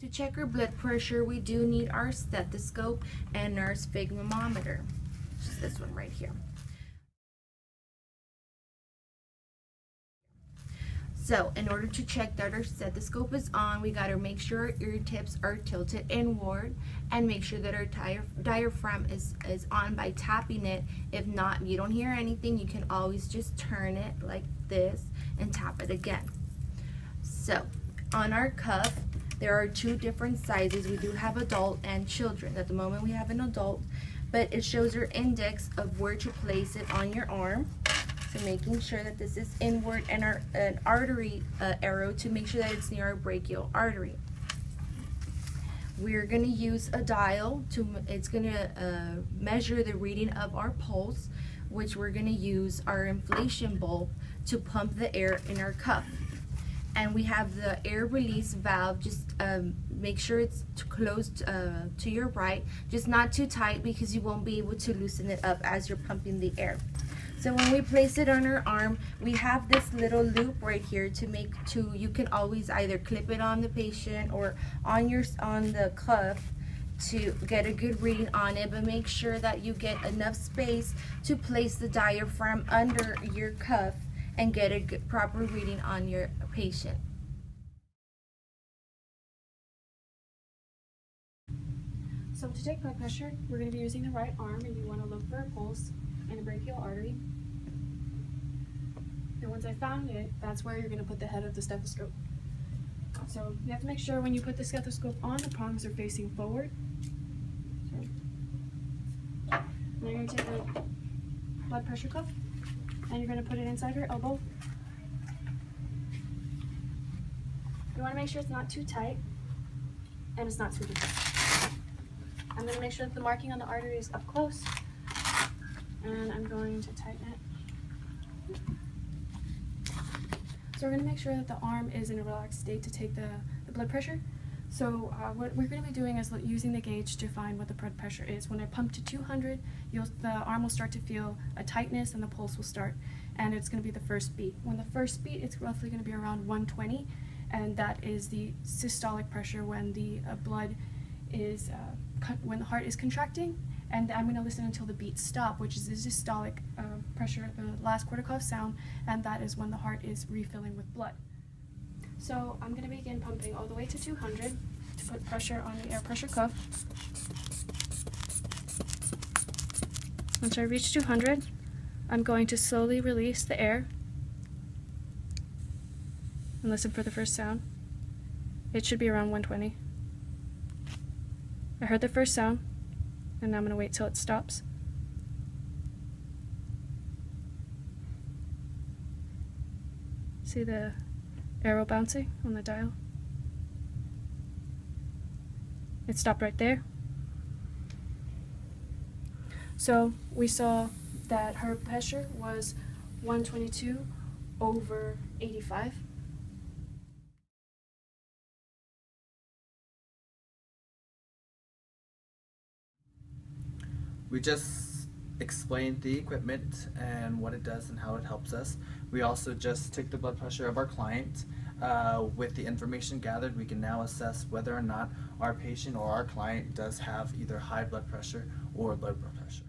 To check our blood pressure, we do need our stethoscope and our sphygmomanometer, which is this one right here. So in order to check that our stethoscope is on, we got to make sure our ear tips are tilted inward and make sure that our diaphragm is on by tapping it. If not, you don't hear anything, you can always just turn it like this and tap it again. So on our cuff, there are two different sizes. We do have adult and children. At the moment we have an adult, but it shows your index of where to place it on your arm. So making sure that this is inward, and an artery arrow to make sure that it's near our brachial artery. We're going to use a dial it's going to measure the reading of our pulse, which we're going to use our inflation bulb to pump the air in our cuff. And we have the air release valve. Just make sure it's closed to your right, just not too tight because you won't be able to loosen it up as you're pumping the air. So when we place it on our arm, we have this little loop right here you can always either clip it on the patient or on the cuff to get a good reading on it, but make sure that you get enough space to place the diaphragm under your cuff and get a good, proper reading on your patient. So to take blood pressure, we're going to be using the right arm, and you want to look for a pulse in the brachial artery. And once I found it, that's where you're going to put the head of the stethoscope. So you have to make sure when you put the stethoscope on, the prongs are facing forward. Now you're going to take the blood pressure cuff, and you're going to put it inside your elbow. You want to make sure it's not too tight, and it's not too loose. I'm going to make sure that the marking on the artery is up close, and I'm going to tighten it. So we're going to make sure that the arm is in a relaxed state to take the blood pressure. So what we're going to be doing is using the gauge to find what the blood pressure is. When I pump to 200, the arm will start to feel a tightness and the pulse will start, and it's going to be the first beat. When the first beat, it's roughly going to be around 120, and that is the systolic pressure when the blood is when the heart is contracting. And I'm going to listen until the beats stop, which is the systolic pressure, the last Korsakoff sound, and that is when the heart is refilling with blood. So I'm going to begin pumping all the way to 200 to put pressure on the air pressure cuff. Once I reach 200, I'm going to slowly release the air and listen for the first sound. It should be around 120. I heard the first sound, and now I'm going to wait till it stops. See the arrow bouncing on the dial? It stopped right there. So we saw that her pressure was 122/85. We just explained the equipment and what it does and how it helps us. We also just took the blood pressure of our client. With the information gathered, we can now assess whether or not our patient or our client does have either high blood pressure or low blood pressure.